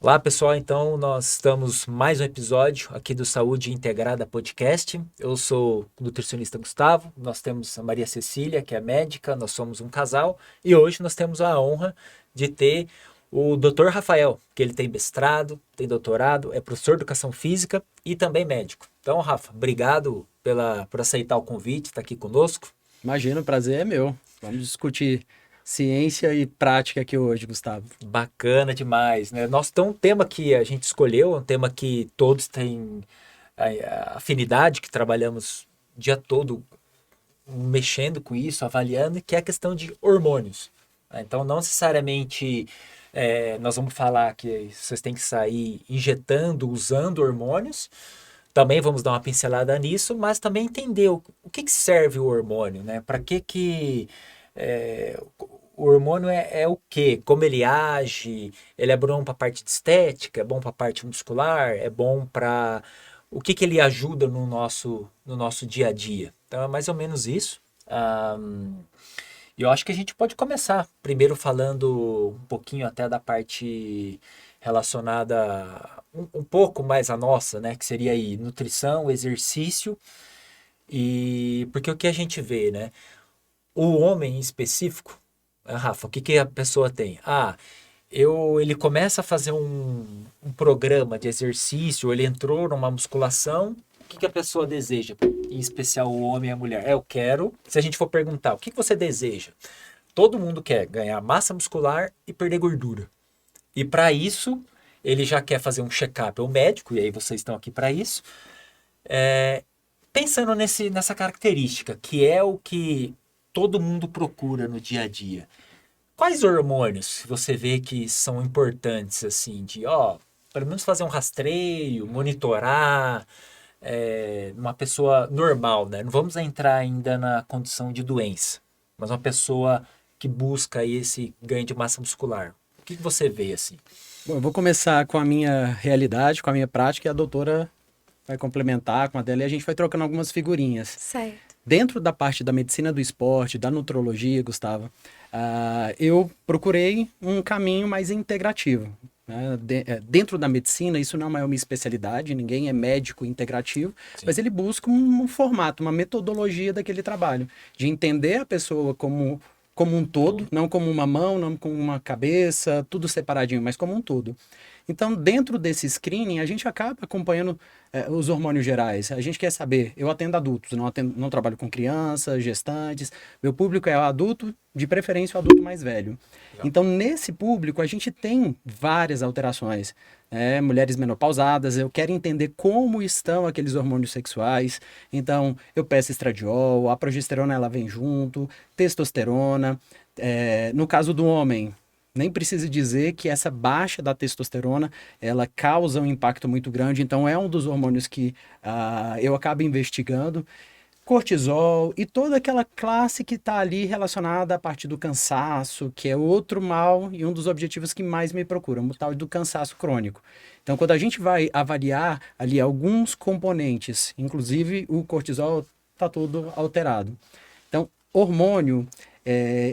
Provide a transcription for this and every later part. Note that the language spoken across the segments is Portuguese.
Olá, pessoal. Então, nós estamos mais um episódio aqui do Saúde Integrada Podcast. Eu sou o nutricionista Gustavo. Nós temos a Maria Cecília, que é médica. Nós somos um casal e hoje nós temos a honra de ter o Dr. Rafael, que ele tem mestrado, tem doutorado, é professor de educação física e também médico. Então, Rafa, obrigado por aceitar o convite, estar aqui conosco. Imagina, o prazer é meu. Vamos discutir ciência e prática aqui hoje, Gustavo. Bacana demais, né? Nosso tem um tema que a gente escolheu, um tema que todos têm a afinidade, que trabalhamos o dia todo mexendo com isso, avaliando, que é a questão de hormônios, né? Então, não necessariamente nós vamos falar que vocês têm que sair injetando, usando hormônios. Também vamos dar uma pincelada nisso, mas também entender o que serve o hormônio, né? Para que o hormônio é o quê? Como ele age? Ele é bom para a parte de estética? É bom para a parte muscular? É bom para que ele ajuda no nosso dia a dia? Então é mais ou menos isso. E eu acho que a gente pode começar primeiro falando um pouquinho até da parte relacionada um pouco mais à nossa, né? Que seria aí nutrição, exercício e porque o que a gente vê, né? O homem em específico, Rafa, o que a pessoa tem? Ele começa a fazer um programa de exercício, ele entrou numa musculação, o que a pessoa deseja? Em especial o homem e a mulher. Eu quero, se a gente for perguntar, o que você deseja? Todo mundo quer ganhar massa muscular e perder gordura. E para isso, ele já quer fazer um check-up ao médico, e aí vocês estão aqui para isso, pensando nessa característica, que é o que todo mundo procura no dia a dia. Quais hormônios você vê que são importantes, assim, pelo menos fazer um rastreio, monitorar, uma pessoa normal, né? Não vamos entrar ainda na condição de doença, mas uma pessoa que busca aí esse ganho de massa muscular. O que você vê, assim? Bom, eu vou começar com a minha realidade, com a minha prática, e a doutora vai complementar com a dela e a gente vai trocando algumas figurinhas. Certo. Dentro da parte da medicina do esporte, da nutrologia, Gustavo, eu procurei um caminho mais integrativo, né? Dentro da medicina, isso não é uma especialidade, ninguém é médico integrativo, Sim. mas ele busca um formato, uma metodologia daquele trabalho, de entender a pessoa como um todo, não como uma mão, não como uma cabeça, tudo separadinho, mas como um todo. Então, dentro desse screening, a gente acaba acompanhando os hormônios gerais. A gente quer saber, eu atendo adultos, não trabalho com crianças, gestantes, meu público é o adulto, de preferência o adulto mais velho. Legal. Então, nesse público, a gente tem várias alterações. Mulheres menopausadas, eu quero entender como estão aqueles hormônios sexuais. Então, eu peço estradiol, a progesterona ela vem junto, testosterona. No caso do homem, nem precisa dizer que essa baixa da testosterona, ela causa um impacto muito grande, então é um dos hormônios que eu acabo investigando. Cortisol e toda aquela classe que está ali relacionada à parte do cansaço, que é outro mal e um dos objetivos que mais me procuram, o tal do cansaço crônico. Então, quando a gente vai avaliar ali alguns componentes, inclusive o cortisol está todo alterado. Então, hormônio,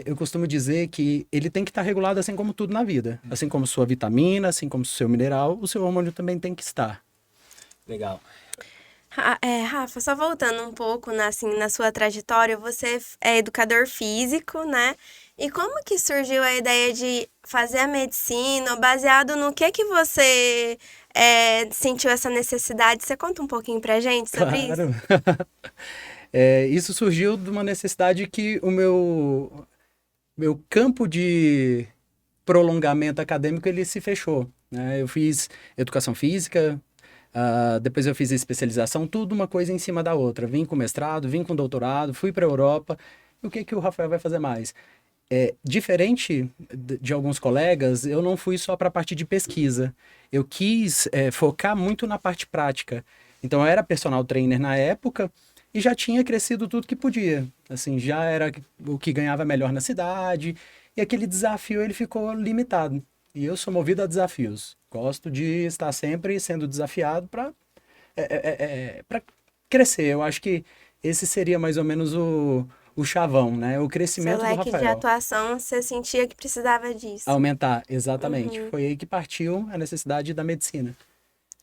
eu costumo dizer que ele tem que estar regulado assim como tudo na vida. Assim como sua vitamina, assim como seu mineral, o seu hormônio também tem que estar. Legal. Rafa, só voltando um pouco na sua trajetória, você é educador físico, né? E como que surgiu a ideia de fazer a medicina, baseado no que você sentiu essa necessidade? Você conta um pouquinho pra gente sobre isso? Claro. Isso surgiu de uma necessidade que o meu campo de prolongamento acadêmico ele se fechou, né? Eu fiz educação física, depois eu fiz especialização, tudo uma coisa em cima da outra. Vim com mestrado, vim com doutorado, fui para a Europa. E o que o Rafael vai fazer mais? Diferente de alguns colegas, eu não fui só para a parte de pesquisa. Eu quis focar muito na parte prática. Então, eu era personal trainer na época e já tinha crescido tudo que podia. Assim, já era o que ganhava melhor na cidade. E aquele desafio, ele ficou limitado. E eu sou movido a desafios. Gosto de estar sempre sendo desafiado para crescer. Eu acho que esse seria mais ou menos o o chavão, né? O Seu crescimento do leque de Rafael. atuação, você sentia que precisava disso. Aumentar, exatamente. Uhum. Foi aí que partiu a necessidade da medicina.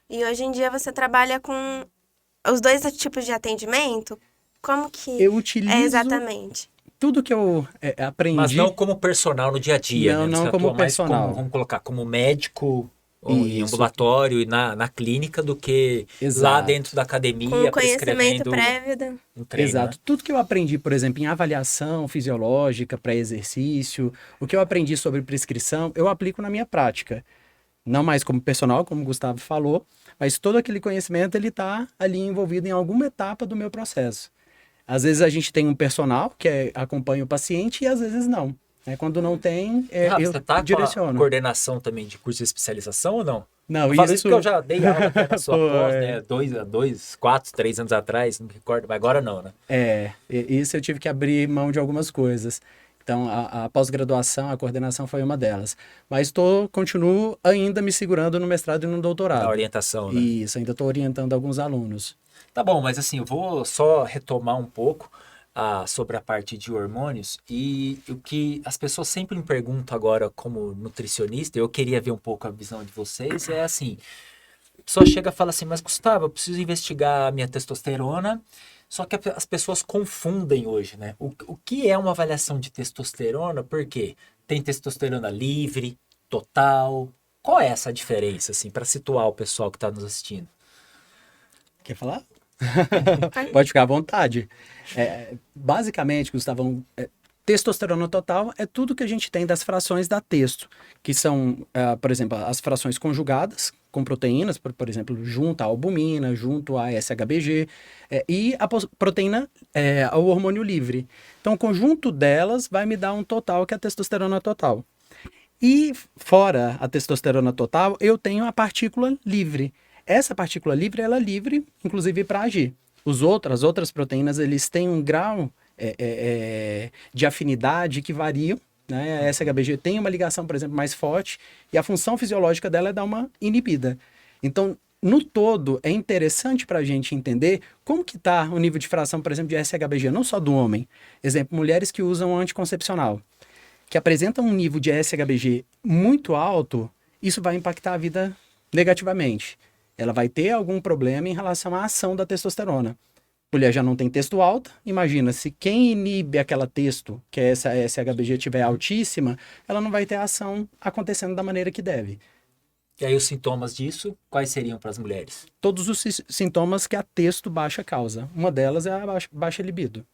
E hoje em dia você trabalha com os dois tipos de atendimento? Como que Eu é utilizo exatamente? tudo que eu Mas aprendi, não como personal no dia a dia, né? não Você como atua mais como, personal. vamos colocar, como médico ou em Isso, ambulatório e na clínica do que lá exato. dentro da Com academia conhecimento prescrevendo prévio. um treino, né? Exato. Tudo que eu aprendi, por exemplo, em avaliação fisiológica para exercício, o que eu aprendi sobre prescrição, eu aplico na minha prática. Não mais como personal, como o Gustavo falou, mas todo aquele conhecimento ele está ali envolvido em alguma etapa do meu processo. Às vezes a gente tem um personal que acompanha o paciente e às vezes não. Quando não tem, Rafa, eu você tá com a direciono. coordenação também de curso de especialização ou não? Não, Eu falo isso isso porque eu já dei aula até na sua Pô, pós, né? 4, 3 anos atrás, não me recordo, mas agora não, né? Isso eu tive que abrir mão de algumas coisas. Então, a pós-graduação, a coordenação foi uma delas. Mas continuo ainda me segurando no mestrado e no Na doutorado. orientação, né? Isso, ainda estou orientando alguns alunos. Tá bom, mas assim, eu vou só retomar um pouco sobre a parte de hormônios e o que as pessoas sempre me perguntam agora como nutricionista, eu queria ver um pouco a visão de vocês, é assim, a pessoa chega e fala assim, mas Gustavo, eu preciso investigar a minha testosterona, só que as pessoas confundem hoje, né? O que é uma avaliação de testosterona? Porque tem testosterona livre, total, qual é essa diferença, assim, para situar o pessoal que está nos assistindo? Quer falar? Pode ficar à vontade. Basicamente, Gustavo, testosterona total é tudo que a gente tem das frações da testo, que são, por exemplo, as frações conjugadas com proteínas, por exemplo, junto à albumina, junto à SHBG, e a proteína, o hormônio livre. Então, o conjunto delas vai me dar um total, que é a testosterona total. E fora a testosterona total, eu tenho a partícula livre. Essa partícula livre, ela é livre, inclusive, para agir. As outras proteínas, eles têm um grau de afinidade que variam, né? A SHBG tem uma ligação, por exemplo, mais forte, e a função fisiológica dela é dar uma inibida. Então, no todo, é interessante para a gente entender como que está o nível de fração, por exemplo, de SHBG, não só do homem. Exemplo, mulheres que usam anticoncepcional, que apresentam um nível de SHBG muito alto, isso vai impactar a vida negativamente. Ela vai ter algum problema em relação à ação da testosterona. Mulher já não tem testo alta, imagina, se quem inibe aquela testo, que é essa SHBG, estiver altíssima, ela não vai ter a ação acontecendo da maneira que deve. E aí os sintomas disso, quais seriam para as mulheres? Todos os sintomas que a testo baixa causa. Uma delas é a baixa libido.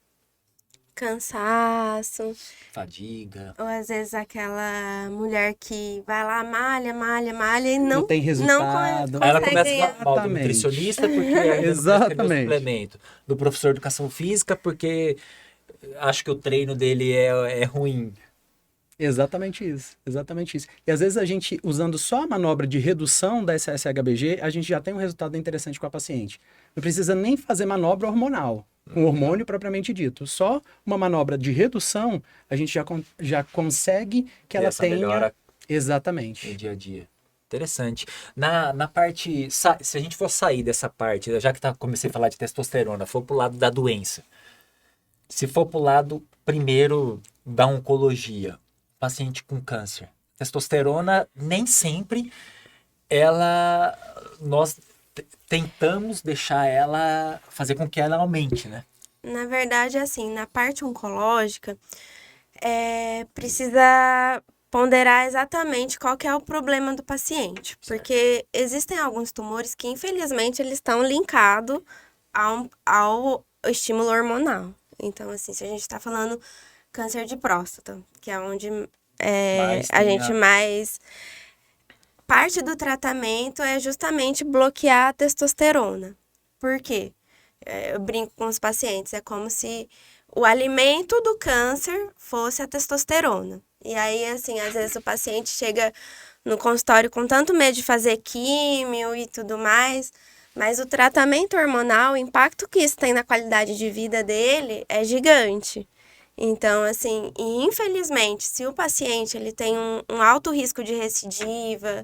Cansaço, Fadiga. ou às vezes aquela mulher que vai lá, malha, malha, malha e não tem resultado. Aí ela consegue começa a ganhar. falar mal do Exatamente. nutricionista porque ainda não prescreveu Exatamente. suplemento. Do professor de educação física porque acho que o treino dele é ruim. Exatamente isso, exatamente isso. E às vezes a gente, usando só a manobra de redução da SHBG, a gente já tem um resultado interessante com a paciente. Não precisa nem fazer manobra hormonal, com hormônio propriamente dito. Só uma manobra de redução, a gente já consegue que ela essa tenha... melhora Exatamente. no dia a dia. Interessante. Na parte, se a gente for sair dessa parte, já que comecei a falar de testosterona, for pro lado da doença. Se for pro lado, primeiro, da oncologia, paciente com câncer. Testosterona, nem sempre, nós tentamos deixar ela, fazer com que ela aumente, né? Na verdade, assim, na parte oncológica, precisa ponderar exatamente qual que é o problema do paciente. Porque existem alguns tumores que, infelizmente, eles estão linkados ao estímulo hormonal. Então, assim, se a gente está falando câncer de próstata, que é onde a gente mais... Parte do tratamento é justamente bloquear a testosterona. Por quê? Eu brinco com os pacientes, é como se o alimento do câncer fosse a testosterona. E aí, assim, às vezes o paciente chega no consultório com tanto medo de fazer químio e tudo mais, mas o tratamento hormonal, o impacto que isso tem na qualidade de vida dele é gigante. Então, assim, e infelizmente, se o paciente ele tem um alto risco de recidiva,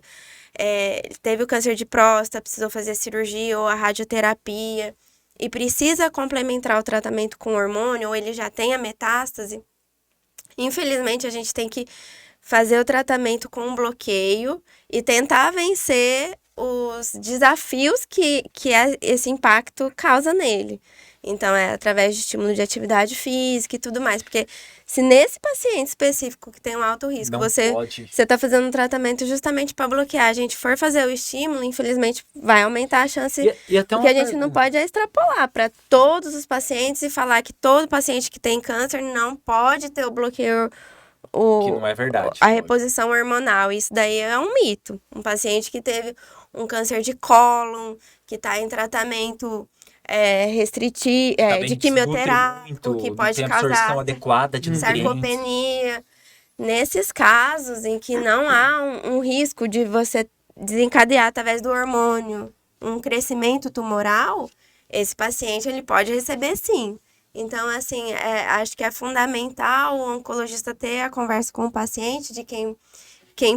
teve o câncer de próstata, precisou fazer cirurgia ou a radioterapia, e precisa complementar o tratamento com hormônio, ou ele já tem a metástase, infelizmente a gente tem que fazer o tratamento com um bloqueio e tentar vencer os desafios que esse impacto causa nele. Então, é através de estímulo de atividade física e tudo mais. Porque se nesse paciente específico que tem um alto risco, Não você pode. está fazendo um tratamento justamente para bloquear, a gente for fazer o estímulo, infelizmente vai aumentar a chance. E até O uma que a gente não pergunta. pode é extrapolar para todos os pacientes e falar que todo paciente que tem câncer não pode ter o bloqueio, Que não é verdade. a Pode. reposição hormonal. Isso daí é um mito. Um paciente que teve um câncer de cólon, que está em tratamento restritivo, Também de desnutre quimioterápico, muito, que não pode tem absorção causar adequada de nutrientes. sarcopenia. Nesses casos em que não há um risco de você desencadear através do hormônio um crescimento tumoral, esse paciente ele pode receber sim. Então, assim, acho que é fundamental o oncologista ter a conversa com o paciente de quem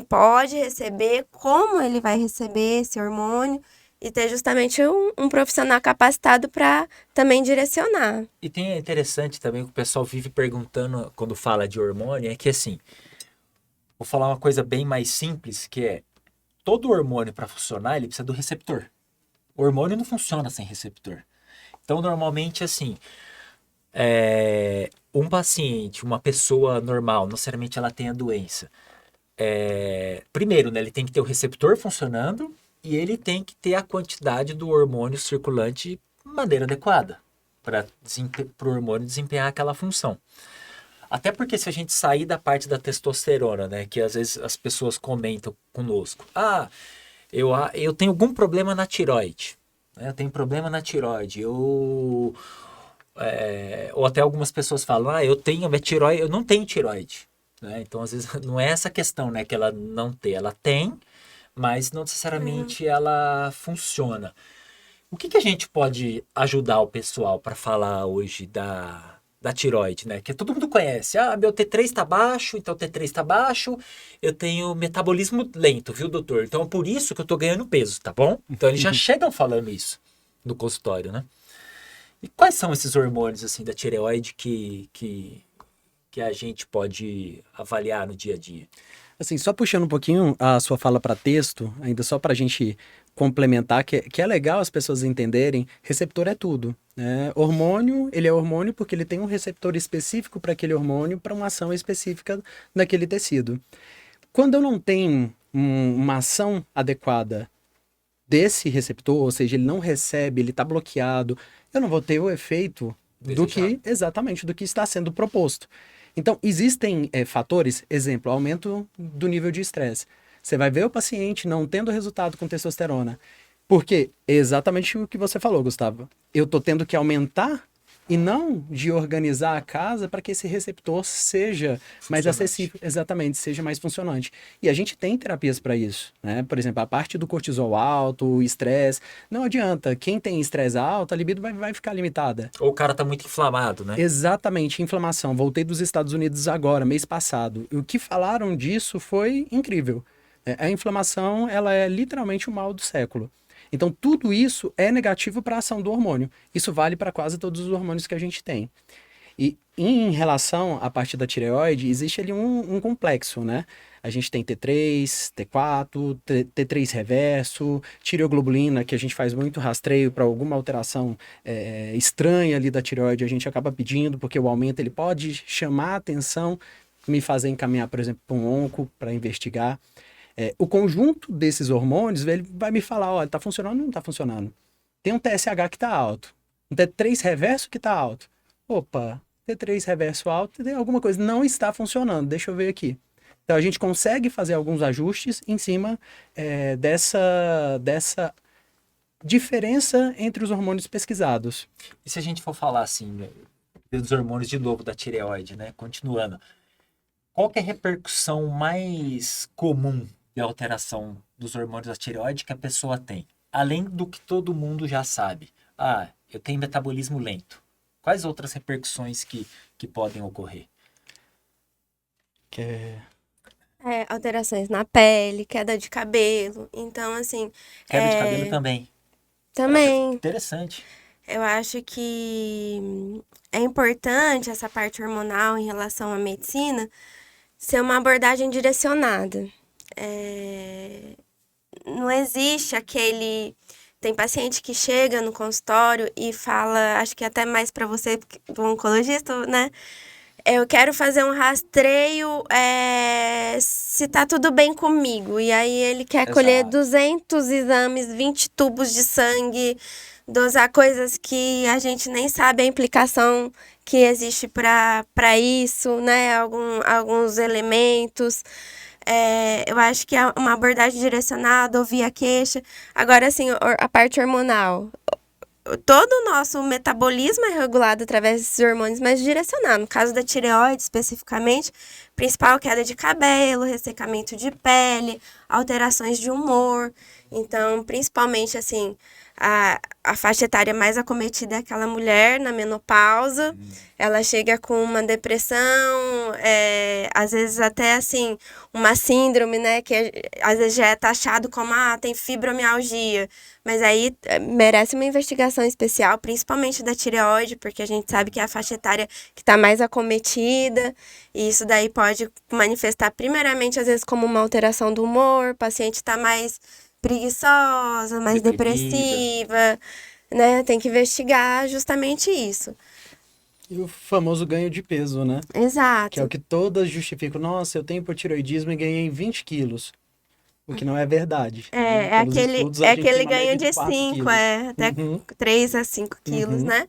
pode receber, como ele vai receber esse hormônio e ter justamente um profissional capacitado para também direcionar. E tem interessante também que o pessoal vive perguntando quando fala de hormônio, é que assim, vou falar uma coisa bem mais simples, que é todo hormônio para funcionar, ele precisa do receptor. O hormônio não funciona sem receptor. Então, normalmente, assim, um paciente, uma pessoa normal, não necessariamente ela tem a doença. Primeiro, né, ele tem que ter o receptor funcionando e ele tem que ter a quantidade do hormônio circulante de maneira adequada para o hormônio desempenhar aquela função. Até porque se a gente sair da parte da testosterona, né, que às vezes as pessoas comentam conosco, eu tenho algum problema na tireoide, né, eu tenho problema na tireoide, ou até algumas pessoas falam, eu tenho minha tireoide, eu não tenho tireoide, né, então às vezes não é essa questão, né, que ela não tem, ela tem, mas não necessariamente ela funciona. O que a gente pode ajudar o pessoal para falar hoje da tireoide, né? Que todo mundo conhece. Meu T3 está baixo, então o T3 está baixo, eu tenho metabolismo lento, viu, doutor? Então é por isso que eu estou ganhando peso, tá bom? Então eles já chegam falando isso no consultório, né? E quais são esses hormônios, assim, da tireoide que a gente pode avaliar no dia a dia? Assim, só puxando um pouquinho a sua fala para texto, ainda só para a gente complementar, que é legal as pessoas entenderem, receptor é tudo, né? Hormônio, ele é hormônio porque ele tem um receptor específico para aquele hormônio, para uma ação específica naquele tecido. Quando eu não tenho uma ação adequada desse receptor, ou seja, ele não recebe, ele está bloqueado, eu não vou ter o efeito exatamente do que está sendo proposto. Então, existem fatores, exemplo, aumento do nível de estresse. Você vai ver o paciente não tendo resultado com testosterona. Porque é exatamente o que você falou, Gustavo. Eu estou tendo que aumentar e não de organizar a casa para que esse receptor seja mais acessível, exatamente, seja mais funcionante. E a gente tem terapias para isso, né? Por exemplo, a parte do cortisol alto, o estresse, não adianta. Quem tem estresse alto, a libido vai ficar limitada. Ou o cara tá muito inflamado, né? Exatamente, inflamação. Voltei dos Estados Unidos agora, mês passado. E o que falaram disso foi incrível. A inflamação, ela é literalmente o mal do século. Então, tudo isso é negativo para a ação do hormônio. Isso vale para quase todos os hormônios que a gente tem. E em relação à parte da tireoide, existe ali um complexo, né? A gente tem T3, T4, T3 reverso, tireoglobulina, que a gente faz muito rastreio para alguma alteração estranha ali da tireoide, a gente acaba pedindo, porque o aumento ele pode chamar a atenção, me fazer encaminhar, por exemplo, para um onco para investigar. O conjunto desses hormônios, ele vai me falar, olha, tá funcionando ou não tá funcionando? Tem um TSH que tá alto, um T3 reverso que tá alto. Opa, T3 reverso alto, tem alguma coisa, não está funcionando, deixa eu ver aqui. Então, a gente consegue fazer alguns ajustes em cima dessa diferença entre os hormônios pesquisados. E se a gente for falar assim, dos hormônios de novo da tireoide, né? Continuando. Qual que é a repercussão mais comum de alteração dos hormônios da tireoide que a pessoa tem? Além do que todo mundo já sabe. Eu tenho metabolismo lento. Quais outras repercussões que podem ocorrer? Alterações na pele, queda de cabelo. Então, assim... Queda de cabelo também. Também. Interessante. Eu acho que é importante essa parte hormonal em relação à medicina ser uma abordagem direcionada. É, não existe aquele. Tem paciente que chega no consultório e fala, acho que até mais para você, do oncologista, né? Eu quero fazer um rastreio, se tá tudo bem comigo. E aí ele quer colher Exato. 200 exames, 20 tubos de sangue, dosar coisas que a gente nem sabe a implicação que existe para isso, né? Alguns elementos. Eu acho que é uma abordagem direcionada, ouvir a queixa. Agora, assim, a parte hormonal. Todo o nosso metabolismo é regulado através desses hormônios, mas direcionado. No caso da tireoide, especificamente, principal queda de cabelo, ressecamento de pele, alterações de humor. Então, principalmente, assim, a faixa etária mais acometida é aquela mulher na menopausa. Ela chega com uma depressão, às vezes até, assim, uma síndrome, né? Que às vezes já é taxado como, tem fibromialgia. Mas aí merece uma investigação especial, principalmente da tireoide, porque a gente sabe que é a faixa etária que está mais acometida. E isso daí pode manifestar primeiramente, às vezes, como uma alteração do humor, o paciente está mais preguiçosa, mais Deprimida. depressiva, né? Tem que investigar justamente isso. E o famoso ganho de peso, né? Que é o Exato. que todas justificam. Nossa, eu tenho hipotireoidismo e ganhei 20 quilos. O que não é verdade, né? Pelos estudos, a gente tem Aquele uma ganho média de de 4 5, quilos. até Uhum, 3 a 5 quilos, uhum. né?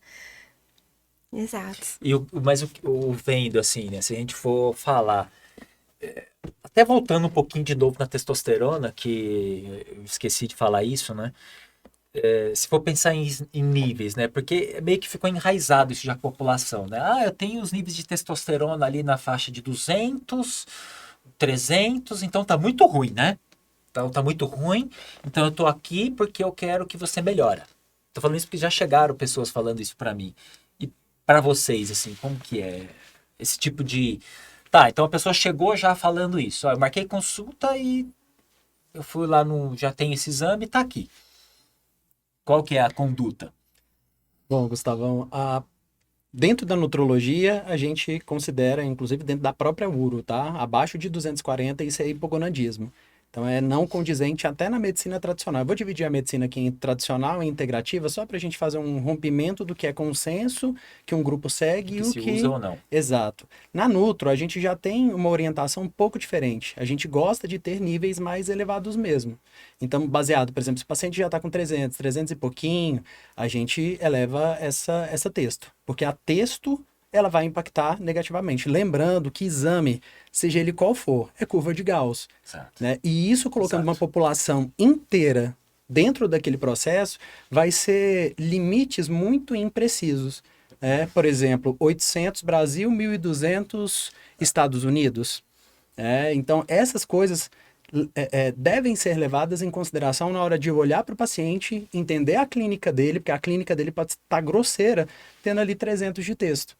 Exato. Mas o vendo, assim, né? Se a gente for falar. Até voltando um pouquinho de novo na testosterona, que eu esqueci de falar isso, né? Se for pensar em níveis, né? Porque meio que ficou enraizado isso já com a população, né? Eu tenho os níveis de testosterona ali na faixa de 200, 300, então tá muito ruim, né? Então tá muito ruim, então eu tô aqui porque eu quero que você melhora. Tô falando isso porque já chegaram pessoas falando isso pra mim. E pra vocês, assim, como que é esse tipo de... Tá, então a pessoa chegou já falando isso. Ó, eu marquei consulta e eu fui lá no... Já tenho esse exame e tá aqui. Qual que é a conduta? Bom, Gustavão, dentro da nutrologia, a gente considera, inclusive dentro da própria URO, tá? Abaixo de 240, isso é hipogonadismo. Então, é não condizente até na medicina tradicional. Eu vou dividir a medicina aqui em tradicional e integrativa, só para a gente fazer um rompimento do que é consenso, que um grupo segue Que e o se usa que... ou não? Exato. Na Nutro, a gente já tem uma orientação um pouco diferente. A gente gosta de ter níveis mais elevados mesmo. Então, baseado, por exemplo, se o paciente já está com 300, 300 e pouquinho, a gente eleva essa texto. Porque a texto, ela vai impactar negativamente. Lembrando que exame, seja ele qual for, é curva de Gauss. Exato. Né? E isso, colocando Exato. uma população inteira dentro daquele processo, vai ser limites muito imprecisos. Né? Por exemplo, 800 Brasil, 1.200 Estados Unidos. Então, essas coisas devem ser levadas em consideração na hora de olhar para o paciente, entender a clínica dele, porque a clínica dele pode estar grosseira, tendo ali 300 de texto.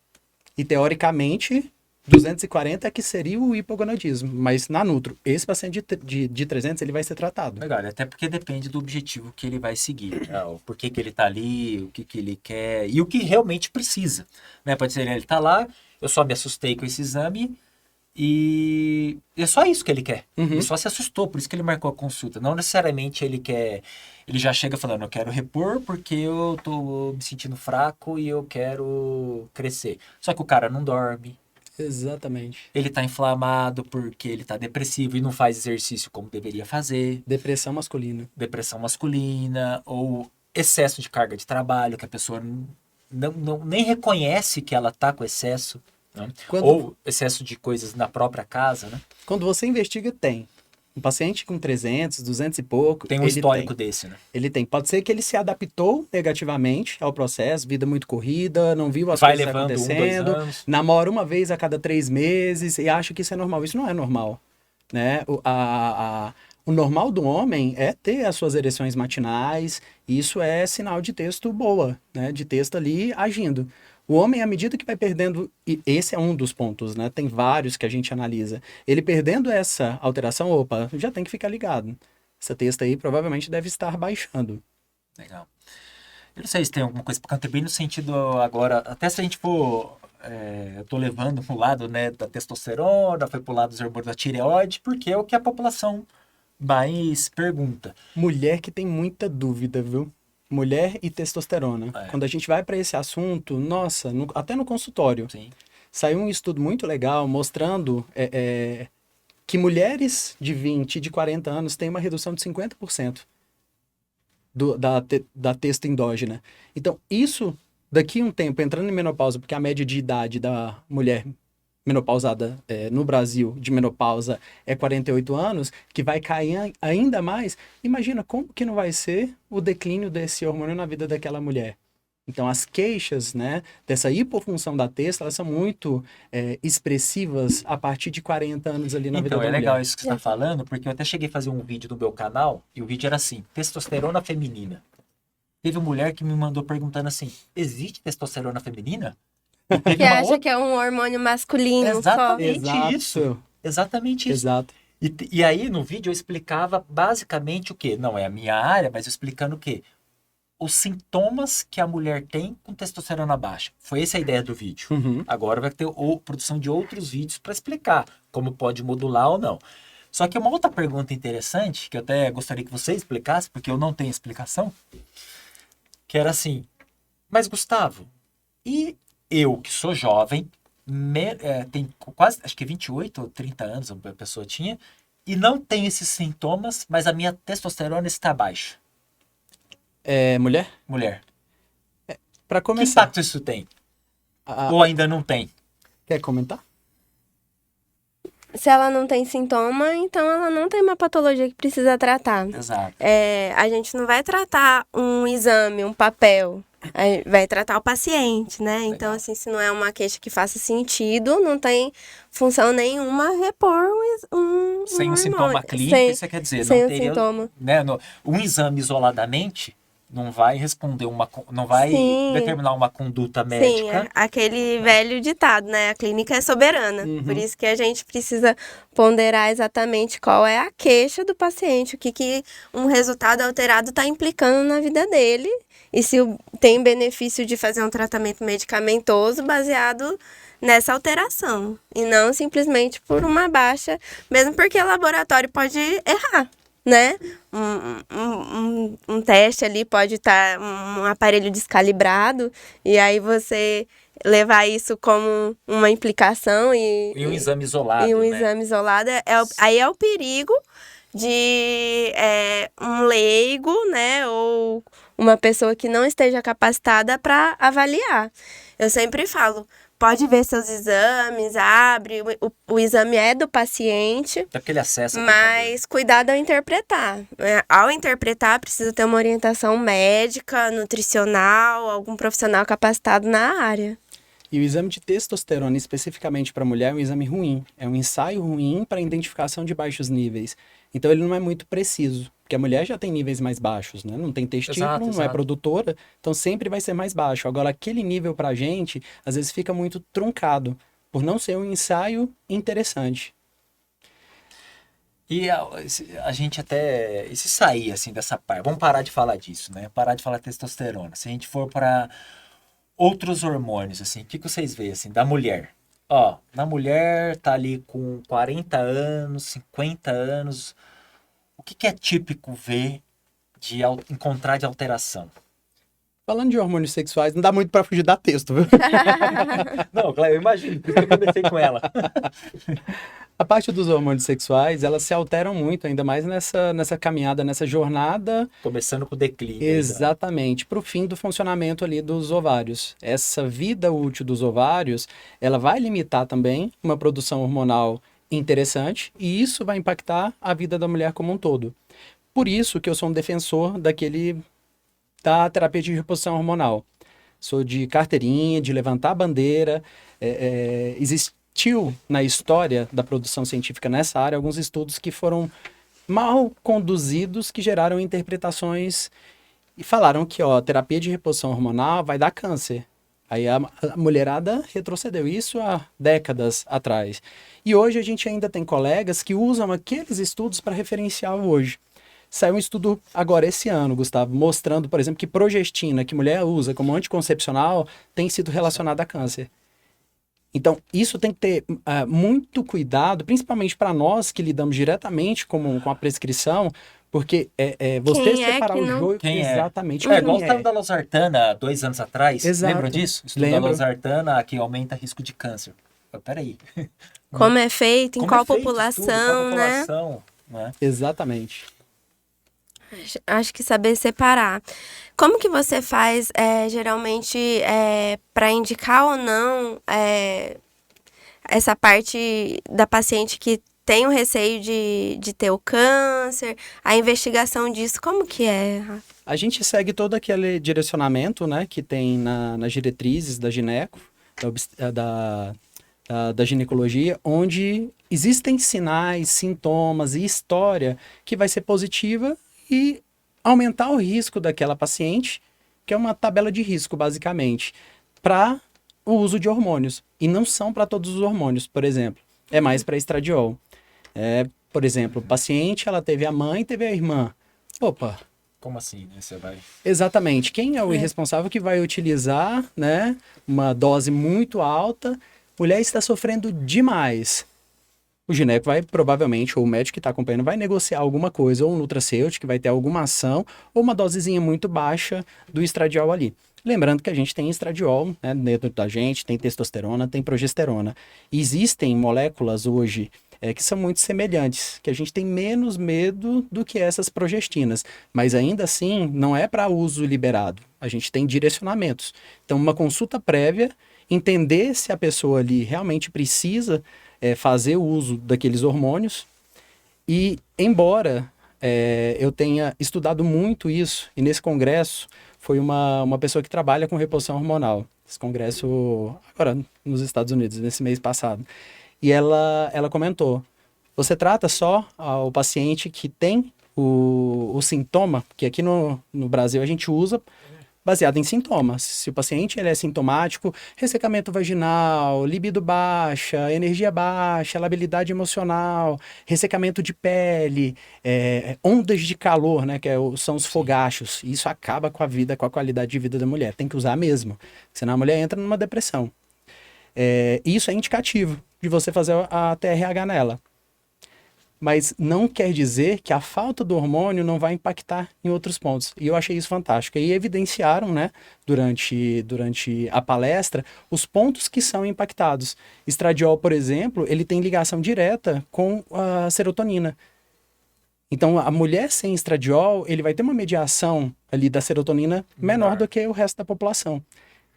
E, teoricamente, 240 é que seria o hipogonadismo. Mas na Nutro, esse paciente de 300, ele vai ser tratado. Legal, até porque depende do objetivo que ele vai seguir, né? O porquê que ele tá ali, o que que ele quer e o que realmente precisa, né? Pode ser, ele tá lá, eu só me assustei com esse exame e é só isso que ele quer. Ele só se assustou, por isso que ele marcou a consulta. Não necessariamente ele quer, ele já chega falando, eu quero repor porque eu tô me sentindo fraco e eu quero crescer. Só que o cara não dorme, Exatamente. ele tá inflamado porque ele tá depressivo e não faz exercício como deveria fazer. Depressão masculina. Depressão masculina ou excesso de carga de trabalho, que a pessoa nem reconhece que ela tá com excesso, né? Ou excesso de coisas na própria casa, né? Quando você investiga, tem. Um paciente com 300, 200 e pouco, Tem um histórico desse, né? Ele tem. Pode ser que ele se adaptou negativamente ao processo, vida muito corrida, não viu as Vai coisas levando 1, 2 acontecendo, anos. namora uma vez a cada 3 meses e acha que isso é normal. Isso não é normal, né? O normal do homem é ter as suas ereções matinais, e isso é sinal de texto boa, né? De texto ali agindo. O homem, à medida que vai perdendo, e esse é um dos pontos, né? Tem vários que a gente analisa. Ele perdendo essa alteração, opa, já tem que ficar ligado. Essa texto aí provavelmente deve estar baixando. Legal. Eu não sei se tem alguma coisa para contribuir no sentido agora, até se a gente for, eu tô levando pro lado, né, da testosterona, foi pro lado dos hormônios da tireoide, porque é o que a população mais pergunta. Mulher que tem muita dúvida, viu? Mulher e testosterona. É. Quando a gente vai para esse assunto, nossa, até no consultório, Sim. saiu um estudo muito legal mostrando que mulheres de 20 e de 40 anos têm uma redução de 50% da testo endógena. Então, isso, daqui a um tempo, entrando em menopausa, porque a média de idade da mulher menopausada no Brasil, de menopausa, é 48 anos, que vai cair ainda mais, imagina como que não vai ser o declínio desse hormônio na vida daquela mulher. Então, as queixas, né, dessa hipofunção da testo, elas são muito expressivas a partir de 40 anos ali na vida Então, da é mulher. legal isso que você está falando, porque eu até cheguei a fazer um vídeo no meu canal, e o vídeo era assim, testosterona feminina. Teve uma mulher que me mandou perguntando assim, existe testosterona feminina? E teve Que uma acha outra... que é um hormônio masculino Exatamente só. isso. Exatamente isso. Exato. E aí, no vídeo, eu explicava basicamente o quê? Não é a minha área, mas eu explicando o quê? Os sintomas que a mulher tem com testosterona baixa. Foi essa a ideia do vídeo. Uhum. Agora vai ter produção de outros vídeos para explicar como pode modular ou não. Só que uma outra pergunta interessante, que eu até gostaria que você explicasse, porque eu não tenho explicação, que era assim, mas Gustavo, e eu que sou jovem, tem quase, acho que 28 ou 30 anos a pessoa tinha, e não tem esses sintomas, mas a minha testosterona está baixa. Mulher? Mulher. Para Que começar, impacto isso tem? Ou ainda não tem? quer comentar? Se ela não tem sintoma, então ela não tem uma patologia que precisa tratar. Exato. A gente não vai tratar um exame, um papel. Vai tratar o paciente, né? Legal. Então, assim, se não é uma queixa que faça sentido, não tem função nenhuma repor um Sem um hormônio. sintoma clínico, Sem- isso quer dizer, sem não o teria, sintoma. né, um exame isoladamente não vai responder não vai Sim. determinar uma conduta Sim, médica. aquele velho ditado, né? A clínica é soberana. Uhum. Por isso que a gente precisa ponderar exatamente qual é a queixa do paciente, o que um resultado alterado está implicando na vida dele e se tem benefício de fazer um tratamento medicamentoso baseado nessa alteração. E não simplesmente por uma baixa, mesmo porque o laboratório pode errar, né? Um teste ali pode estar um aparelho descalibrado e aí você levar isso como uma implicação E um exame isolado, e um né? exame isolado aí é o perigo de um leigo, né, ou uma pessoa que não esteja capacitada para avaliar. Eu sempre falo, pode ver seus exames, abre, o exame é do paciente, Até porque ele acessa. mas cuidado ao interpretar. Ao interpretar, precisa ter uma orientação médica, nutricional, algum profissional capacitado na área. E o exame de testosterona, especificamente para mulher, é um exame ruim. É um ensaio ruim para identificação de baixos níveis. Então, ele não é muito preciso, porque a mulher já tem níveis mais baixos, né? Não tem testículo, Exato, não é exato. produtora, então sempre vai ser mais baixo. Agora, aquele nível para a gente, às vezes fica muito truncado, por não ser um ensaio interessante. E a gente até. E se sair assim dessa parte? Vamos parar de falar disso, né? Parar de falar de testosterona. Se a gente for para outros hormônios, assim, o que vocês veem assim, da mulher? Ó, na mulher tá ali com 40 anos, 50 anos. O que é típico ver encontrar de alteração? Falando de hormônios sexuais, não dá muito para fugir da texto, viu? Não, claro, eu imagino, por isso que eu comecei com ela. A parte dos hormônios sexuais, elas se alteram muito, ainda mais nessa caminhada, nessa jornada. Começando com o declínio. Exatamente, para o fim do funcionamento ali dos ovários. Essa vida útil dos ovários, ela vai limitar também uma produção hormonal interessante e isso vai impactar a vida da mulher como um todo. Por isso que eu sou um defensor da terapia de reposição hormonal. Sou de carteirinha, de levantar a bandeira. Existiu na história da produção científica nessa área alguns estudos que foram mal conduzidos, que geraram interpretações e falaram que a terapia de reposição hormonal vai dar câncer. Aí a mulherada retrocedeu isso há décadas atrás. E hoje a gente ainda tem colegas que usam aqueles estudos para referencial hoje. Saiu um estudo agora esse ano, Gustavo, mostrando, por exemplo, que progestina, que mulher usa como anticoncepcional, tem sido relacionada a câncer. Então, isso tem que ter muito cuidado, principalmente para nós que lidamos diretamente com a prescrição, porque você Quem é separar que o não- joio Quem é? exatamente É quem igual o é. estudo da losartana 2 anos atrás. Exato. Lembra disso? O estudo da Lembro. losartana que aumenta risco de câncer. Peraí. Como é feito, em Como qual é feito o estudo? população, Qual né? população, né? Exatamente. Acho que saber separar. Como que você faz, geralmente, para indicar ou não essa parte da paciente que tem o receio de ter o câncer, a investigação disso, como que é, Rafa? A gente segue todo aquele direcionamento, né, que tem nas diretrizes da gineco, da ginecologia, onde existem sinais, sintomas e história que vai ser positiva e aumentar o risco daquela paciente, que é uma tabela de risco, basicamente, para o uso de hormônios. E não são para todos os hormônios, por exemplo. É mais para estradiol. Por exemplo, o paciente, ela teve a mãe e teve a irmã. Opa, Como assim, né? Você vai... exatamente. Quem é o irresponsável que vai utilizar, né, uma dose muito alta? Mulher está sofrendo demais. O gineco vai, provavelmente, ou o médico que está acompanhando, vai negociar alguma coisa, ou um nutracêutico, que vai ter alguma ação, ou uma dosezinha muito baixa do estradiol ali. Lembrando que a gente tem estradiol, né, dentro da gente, tem testosterona, tem progesterona. E existem moléculas hoje que são muito semelhantes, que a gente tem menos medo do que essas progestinas. Mas ainda assim, não é para uso liberado. A gente tem direcionamentos. Então, uma consulta prévia, entender se a pessoa ali realmente precisa fazer o uso daqueles hormônios. E, embora eu tenha estudado muito isso, e nesse congresso foi uma pessoa que trabalha com reposição hormonal. Esse congresso, agora nos Estados Unidos, nesse mês passado. E ela comentou, você trata só o paciente que tem o sintoma, que aqui no Brasil a gente usa baseado em sintomas. Se o paciente ele é sintomático, ressecamento vaginal, libido baixa, energia baixa, labilidade emocional, ressecamento de pele, ondas de calor, né, são os fogachos. Isso acaba com a vida, com a qualidade de vida da mulher. Tem que usar mesmo, senão a mulher entra numa depressão. Isso é indicativo de você fazer a TRH nela. Mas não quer dizer que a falta do hormônio não vai impactar em outros pontos. E eu achei isso fantástico. E evidenciaram, né, durante a palestra, os pontos que são impactados. Estradiol, por exemplo, ele tem ligação direta com a serotonina. Então, a mulher sem estradiol, ele vai ter uma mediação ali da serotonina menor do que o resto da população.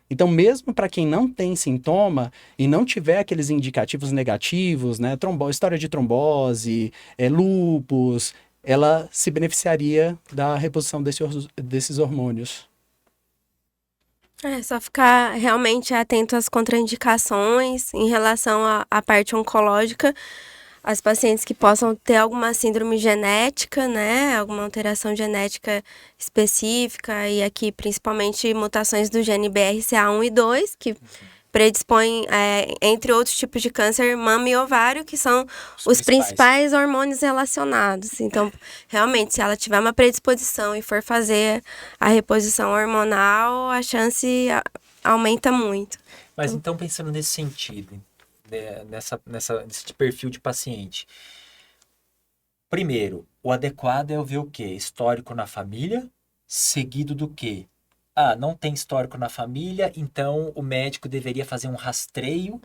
Então, mesmo para quem não tem sintoma e não tiver aqueles indicativos negativos, né, história de trombose, lúpus, ela se beneficiaria da reposição desses hormônios. Só ficar realmente atento às contraindicações em relação à parte oncológica, as pacientes que possam ter alguma síndrome genética, né, alguma alteração genética específica, e aqui principalmente mutações do gene BRCA1 e 2, que predispõem, entre outros tipos de câncer, mama e ovário, que são os principais hormônios relacionados. Então, realmente, se ela tiver uma predisposição e for fazer a reposição hormonal, a chance aumenta muito. Mas então, pensando nesse nesse perfil de paciente. Primeiro, o adequado é eu ver o quê? Histórico na família, seguido do quê? Não tem histórico na família, então o médico deveria fazer um rastreio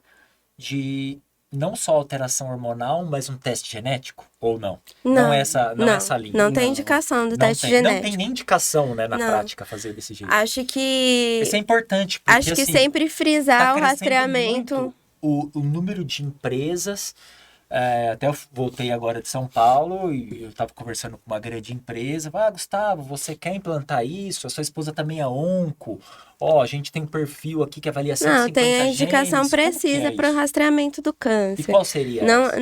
de não só alteração hormonal, mas um teste genético? Ou não? Não é essa linha. Não tem indicação do teste genético. Não tem nem indicação, né, na prática, fazer desse jeito. Acho que... Isso é importante, porque Acho que assim, sempre frisar tá o rastreamento... muito o número de empresas, até eu voltei agora de São Paulo e eu estava conversando com uma grande empresa, Gustavo, você quer implantar isso? A sua esposa também é onco, a gente tem um perfil aqui que avalia 150 Não, tem a indicação genes. precisa para o rastreamento do câncer. E qual seria essa?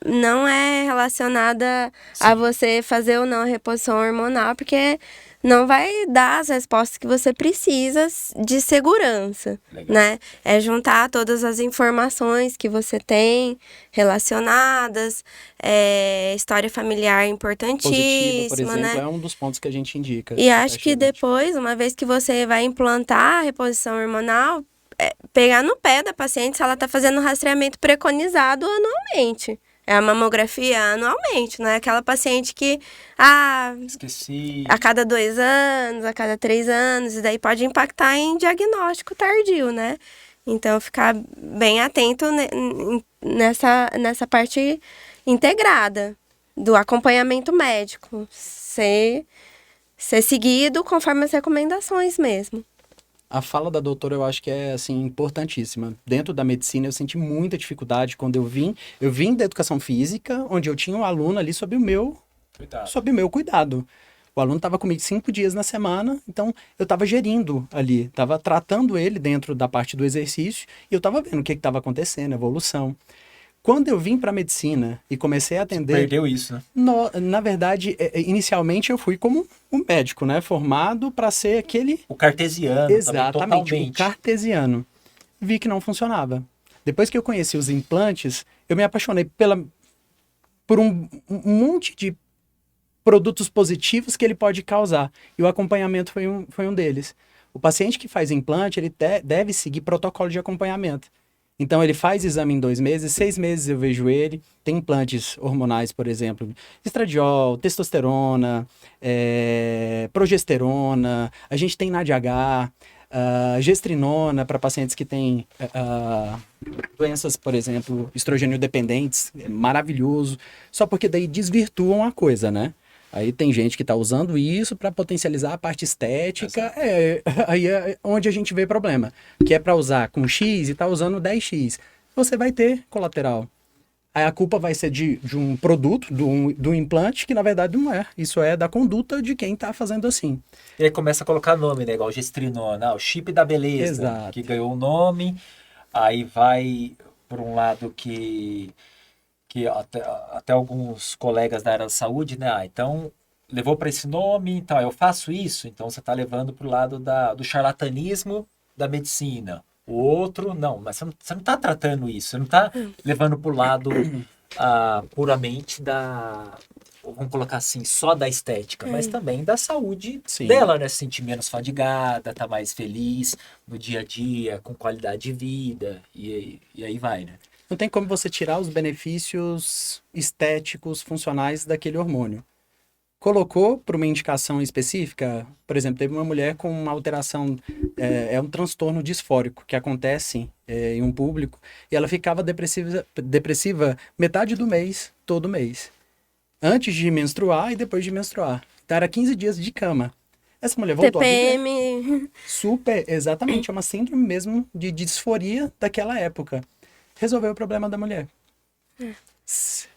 Não é relacionada a você fazer ou não a reposição hormonal, porque não vai dar as respostas que você precisa de segurança, Legal. né? É juntar todas as informações que você tem relacionadas, história familiar Positiva, por importantíssima, exemplo, né? é um dos pontos que a gente indica. E acho que taxativamente. depois, uma vez que você vai implantar a reposição hormonal, pegar no pé da paciente se ela está fazendo rastreamento preconizado anualmente. É a mamografia anualmente, não é aquela paciente que, Esqueci. a cada 2 anos, a cada 3 anos, e daí pode impactar em diagnóstico tardio, né? Então, ficar bem atento nessa parte integrada do acompanhamento médico. Ser seguido conforme as recomendações mesmo. A fala da doutora eu acho que é assim importantíssima. Dentro da medicina eu senti muita dificuldade quando eu vim da educação física, onde eu tinha um aluno ali sob o meu cuidado. O aluno estava comigo 5 dias na semana, então eu estava gerindo ali, estava tratando ele dentro da parte do exercício e eu estava vendo o que estava acontecendo, a evolução. Quando eu vim para medicina e comecei a atender, Perdeu isso, né? na verdade, inicialmente eu fui como um médico, né, formado para ser aquele O cartesiano também, exatamente, o totalmente. cartesiano. Vi que não funcionava. Depois que eu conheci os implantes, eu me apaixonei por um monte de produtos positivos que ele pode causar. E o acompanhamento foi um deles. O paciente que faz implante, ele deve seguir protocolo de acompanhamento. Então, ele faz exame em 2 meses, 6 meses eu vejo ele. Tem implantes hormonais, por exemplo, estradiol, testosterona, progesterona. A gente tem NADH, gestrinona para pacientes que têm doenças, por exemplo, estrogênio dependentes. É maravilhoso. Só porque daí desvirtuam a coisa, né? Aí tem gente que está usando isso para potencializar a parte estética, aí é onde a gente vê problema. Que é para usar com X e está usando 10X. Você vai ter colateral. Aí a culpa vai ser de um produto, do implante, que na verdade não é. Isso é da conduta de quem está fazendo assim. E aí começa a colocar nome, né? Igual gestrinona, o chip da beleza, Exato. que ganhou o nome, aí vai por um lado que até alguns colegas da área da saúde, né? Então, levou para esse nome, então eu faço isso, então você está levando para o lado do charlatanismo da medicina. O outro, não, mas você não está tratando isso, você não está levando para o lado puramente vamos colocar assim, só da estética, mas também da saúde Sim. dela, né? Se sentir menos fadigada, tá mais feliz no dia a dia, com qualidade de vida, e aí vai, né? Não tem como você tirar os benefícios estéticos, funcionais daquele hormônio. Colocou para uma indicação específica, por exemplo, teve uma mulher com uma alteração, um transtorno disfórico que acontece em um público, e ela ficava depressiva metade do mês, todo mês. Antes de menstruar e depois de menstruar. Então era 15 dias de cama. Essa mulher voltou a viver. TPM. Super, exatamente, é uma síndrome mesmo de disforia daquela época. Resolveu o problema da mulher.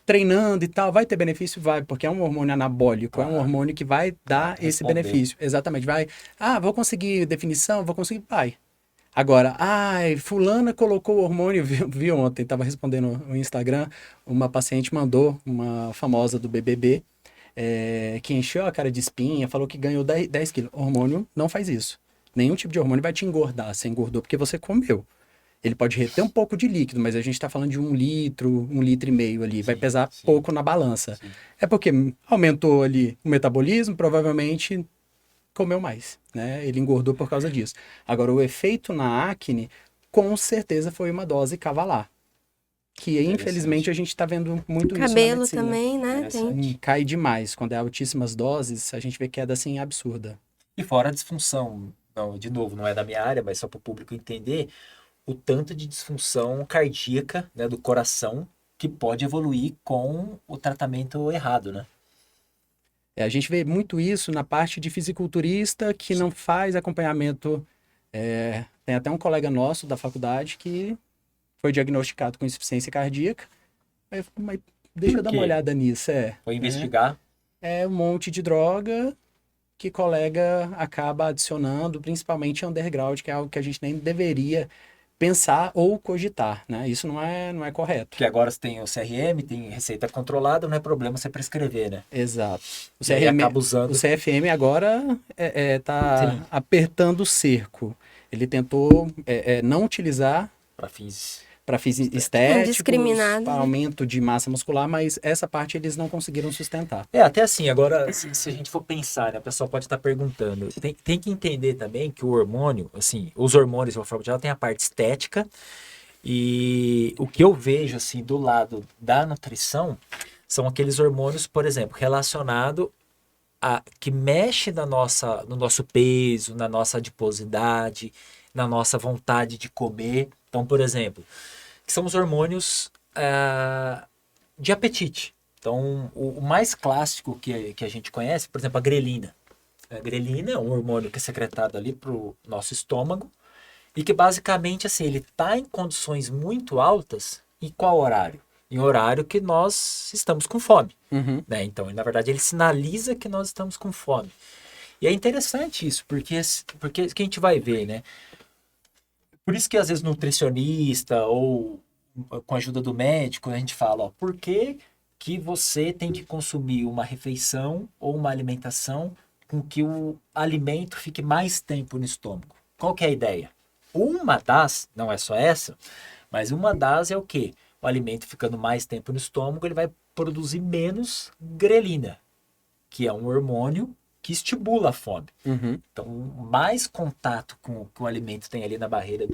Treinando e tal, vai ter benefício? Vai, porque é um hormônio anabólico, é um hormônio que vai dar esse responder. benefício. Exatamente, vai. Vou conseguir definição, vou conseguir, vai. Agora, fulana colocou o hormônio, vi ontem, estava respondendo no Instagram, uma paciente mandou, uma famosa do BBB, que encheu a cara de espinha, falou que ganhou 10 quilos. O hormônio não faz isso. Nenhum tipo de hormônio vai te engordar, você engordou porque você comeu. Ele pode reter um pouco de líquido, mas a gente está falando de 1 litro, 1,5 litro ali. Vai pesar pouco na balança. Sim. É porque aumentou ali o metabolismo, provavelmente comeu mais, né? Ele engordou por causa disso. Agora, o efeito na acne, com certeza foi uma dose cavalar. Que, infelizmente, a gente está vendo muito isso na Cabelo medicina. também, né? Cai demais. Quando é altíssimas doses, a gente vê queda, assim, absurda. E fora a disfunção, não, de novo, não é da minha área, mas só para o público entender, o tanto de disfunção cardíaca, né, do coração que pode evoluir com o tratamento errado, né? A gente vê muito isso na parte de fisiculturista que não faz acompanhamento. Tem até um colega nosso da faculdade que foi diagnosticado com insuficiência cardíaca. Aí eu falei, mas deixa eu dar uma olhada nisso. Foi investigar. É um monte de droga que colega acaba adicionando, principalmente underground, que é algo que a gente nem deveria pensar ou cogitar, né? Isso não é correto. Porque agora você tem o CRM, tem receita controlada, não é problema você prescrever, né? Exato. E aí acaba usando. O CFM agora tá Sim. apertando o cerco. Ele tentou não utilizar Para fins. para fins estéticos, Indiscriminado, para né? aumento de massa muscular, mas essa parte eles não conseguiram sustentar. Até assim, agora, se a gente for pensar, né, a pessoa pode estar perguntando, tem que entender também que o hormônio, assim, os hormônios, de uma forma geral, tem a parte estética, e o que eu vejo, assim, do lado da nutrição, são aqueles hormônios, por exemplo, relacionado a, que mexe no nosso peso, na nossa adiposidade, na nossa vontade de comer. Então, por exemplo, que são os hormônios de apetite. Então, o mais clássico que a gente conhece, por exemplo, a grelina. A grelina é um hormônio que é secretado ali para o nosso estômago e que basicamente assim, ele está em condições muito altas em qual horário? Em horário que nós estamos com fome. Uhum. Né? Então, na verdade, ele sinaliza que nós estamos com fome. E é interessante isso, porque o que a gente vai ver, né? Por isso que às vezes nutricionista ou com a ajuda do médico, a gente fala, ó, por que você tem que consumir uma refeição ou uma alimentação com que o alimento fique mais tempo no estômago? Qual que é a ideia? Uma das, não é só essa, mas uma das é o quê? O alimento ficando mais tempo no estômago, ele vai produzir menos grelina, que é um hormônio que estimula a fome. Uhum. Então, mais contato com o que o alimento tem ali na barreira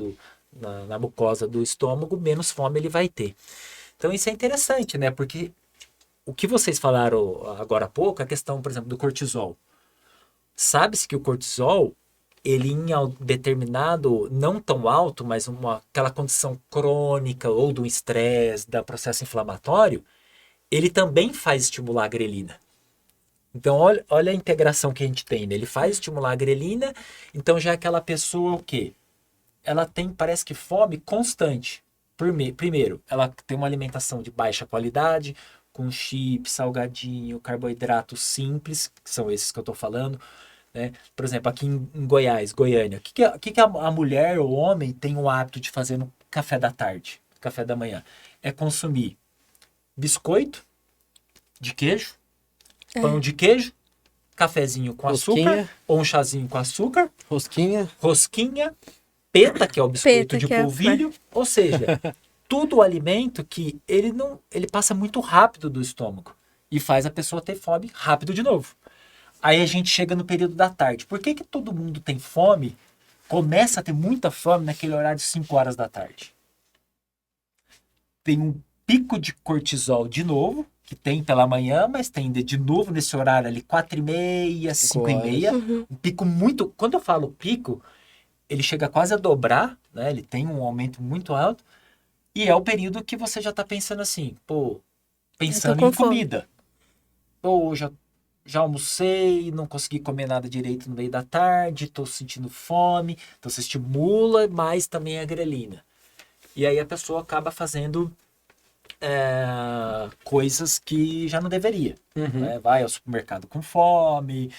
na mucosa do estômago, menos fome ele vai ter. Então, isso é interessante, né? Porque o que vocês falaram agora há pouco, a questão, por exemplo, do cortisol. Sabe-se que o cortisol, ele em determinado, não tão alto, mas aquela condição crônica ou do estresse, da processo inflamatório, ele também faz estimular a grelina. Então, olha a integração que a gente tem, né? Ele faz estimular a grelina, então já aquela pessoa, o quê? Ela tem, parece que fome constante. Primeiro, ela tem uma alimentação de baixa qualidade, com chip, salgadinho, carboidratos simples, que são esses que eu estou falando, né? Por exemplo, aqui em Goiás, Goiânia, o que a mulher ou o homem tem o hábito de fazer no café da tarde, café da manhã? É consumir biscoito de queijo, pão de queijo, cafezinho com Rosquinha. açúcar, ou um chazinho com açúcar, Rosquinha. peta, que é o biscoito Peta, de que é- polvilho, ou seja, tudo alimento que ele passa muito rápido do estômago e faz a pessoa ter fome rápido de novo. Aí a gente chega no período da tarde. Por que todo mundo tem fome, começa a ter muita fome naquele horário de 5 horas da tarde? Tem um pico de cortisol de novo, que tem pela manhã, mas tem de novo nesse horário ali, 4h30, 5h30. Um pico muito... Quando eu falo pico, ele chega quase a dobrar, né? Ele tem um aumento muito alto. E é o período que você já está pensando assim, pensando com em fome. comida. Já almocei, não consegui comer nada direito no meio da tarde, estou sentindo fome. Então você estimula mais também a grelina. E aí a pessoa acaba fazendo coisas que já não deveria. Né? Vai ao supermercado com fome,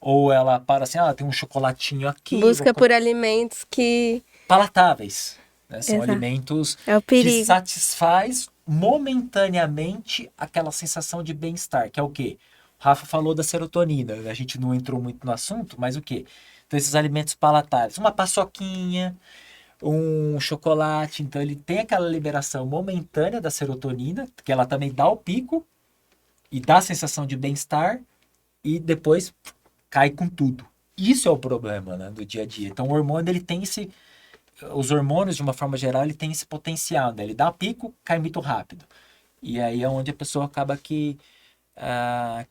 ou ela para assim, tem um chocolatinho aqui. Busca por alimentos que... Palatáveis. Né? São Exato. alimentos É o que perigo. satisfaz momentaneamente aquela sensação de bem-estar, que é o quê? O Rafa falou da serotonina, a gente não entrou muito no assunto, mas o quê? Então esses alimentos palatáveis, uma paçoquinha, um chocolate, então ele tem aquela liberação momentânea da serotonina, que ela também dá o pico e dá a sensação de bem-estar e depois cai com tudo. Isso é o problema, né, do dia a dia. Então o hormônio, ele tem os hormônios, de uma forma geral, ele tem esse potencial, né? Ele dá pico, cai muito rápido. E aí é onde a pessoa acaba que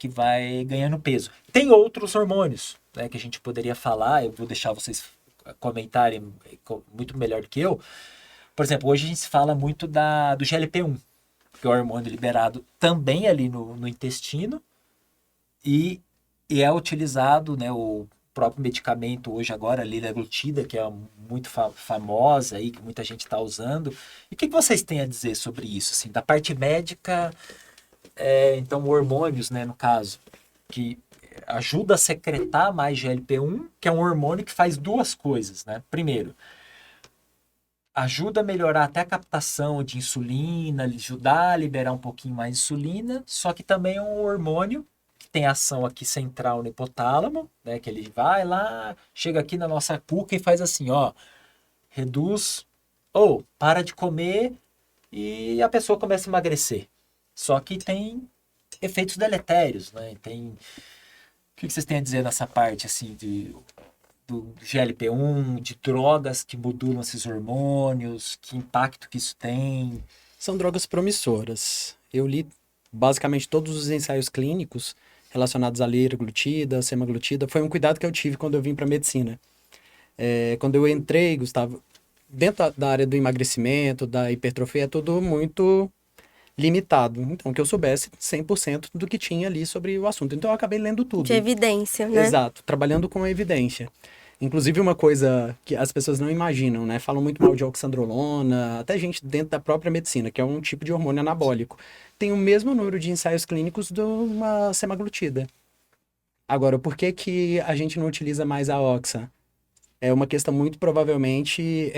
vai ganhando peso. Tem outros hormônios, né, que a gente poderia falar, eu vou deixar vocês comentarem muito melhor do que eu. Por exemplo, hoje a gente fala muito do GLP-1, que é o hormônio liberado também ali no intestino e é utilizado, né, o próprio medicamento hoje agora, a liraglutida, que é muito famosa aí, que muita gente está usando. E o que vocês têm a dizer sobre isso? Assim, da parte médica, então hormônios, né, no caso, que ajuda a secretar mais GLP-1, que é um hormônio que faz duas coisas, né? Primeiro, ajuda a melhorar até a captação de insulina, ajudar a liberar um pouquinho mais de insulina, só que também é um hormônio que tem ação aqui central no hipotálamo, né, que ele vai lá, chega aqui na nossa cuca e faz assim, ó, reduz, ou para de comer e a pessoa começa a emagrecer. Só que tem efeitos deletérios, né? Tem... O que vocês têm a dizer nessa parte, assim, do GLP-1, de drogas que modulam esses hormônios, que impacto que isso tem? São drogas promissoras. Eu li basicamente todos os ensaios clínicos relacionados à liraglutida, semaglutida. Foi um cuidado que eu tive quando eu vim para medicina. Quando eu entrei, Gustavo, dentro da área do emagrecimento, da hipertrofia, é tudo muito limitado. Então, que eu soubesse 100% do que tinha ali sobre o assunto. Então, eu acabei lendo tudo. De evidência, né? Exato, trabalhando com a evidência. Inclusive, uma coisa que as pessoas não imaginam, né? Falam muito mal de oxandrolona, até gente dentro da própria medicina, que é um tipo de hormônio anabólico. Tem o mesmo número de ensaios clínicos de uma semaglutida. Agora, por que que a gente não utiliza mais a oxa? É uma questão muito provavelmente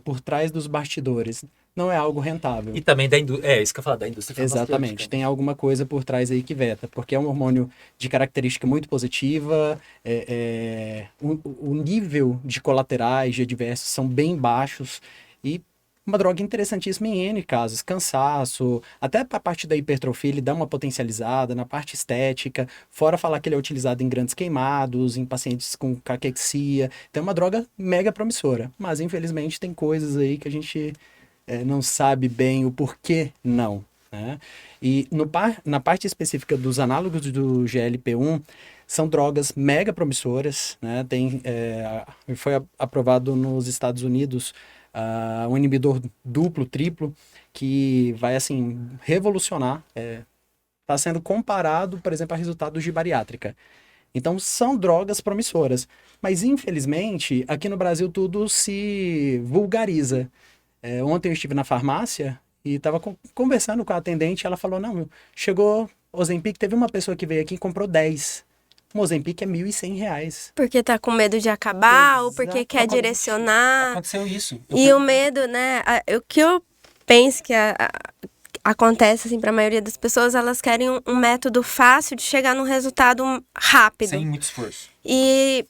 por trás dos bastidores. Não é algo rentável. E também da indústria, isso que eu falo, da indústria farmacêutica. Exatamente, tem alguma coisa por trás aí que veta, porque é um hormônio de característica muito positiva, o nível de colaterais, de adversos são bem baixos e uma droga interessantíssima em N casos, cansaço, até para a parte da hipertrofia ele dá uma potencializada, na parte estética, fora falar que ele é utilizado em grandes queimados, em pacientes com caquexia, então é uma droga mega promissora, mas infelizmente tem coisas aí que a gente não sabe bem o porquê não, né? E na parte específica dos análogos do GLP-1, são drogas mega promissoras, né? Foi aprovado nos Estados Unidos um inibidor duplo, triplo, que vai, assim, revolucionar. Está sendo comparado, por exemplo, a resultados de bariátrica. Então, são drogas promissoras. Mas, infelizmente, aqui no Brasil tudo se vulgariza. Ontem eu estive na farmácia e estava conversando com a atendente, ela falou, não, chegou Ozempic, teve uma pessoa que veio aqui e comprou 10. Um Ozempic é R$ 1.100. Porque tá com medo de acabar ou porque quer direcionar. Aconteceu isso. E o medo, né? O que eu penso que acontece, assim, pra maioria das pessoas, elas querem um método fácil de chegar num resultado rápido. Sem muito esforço. E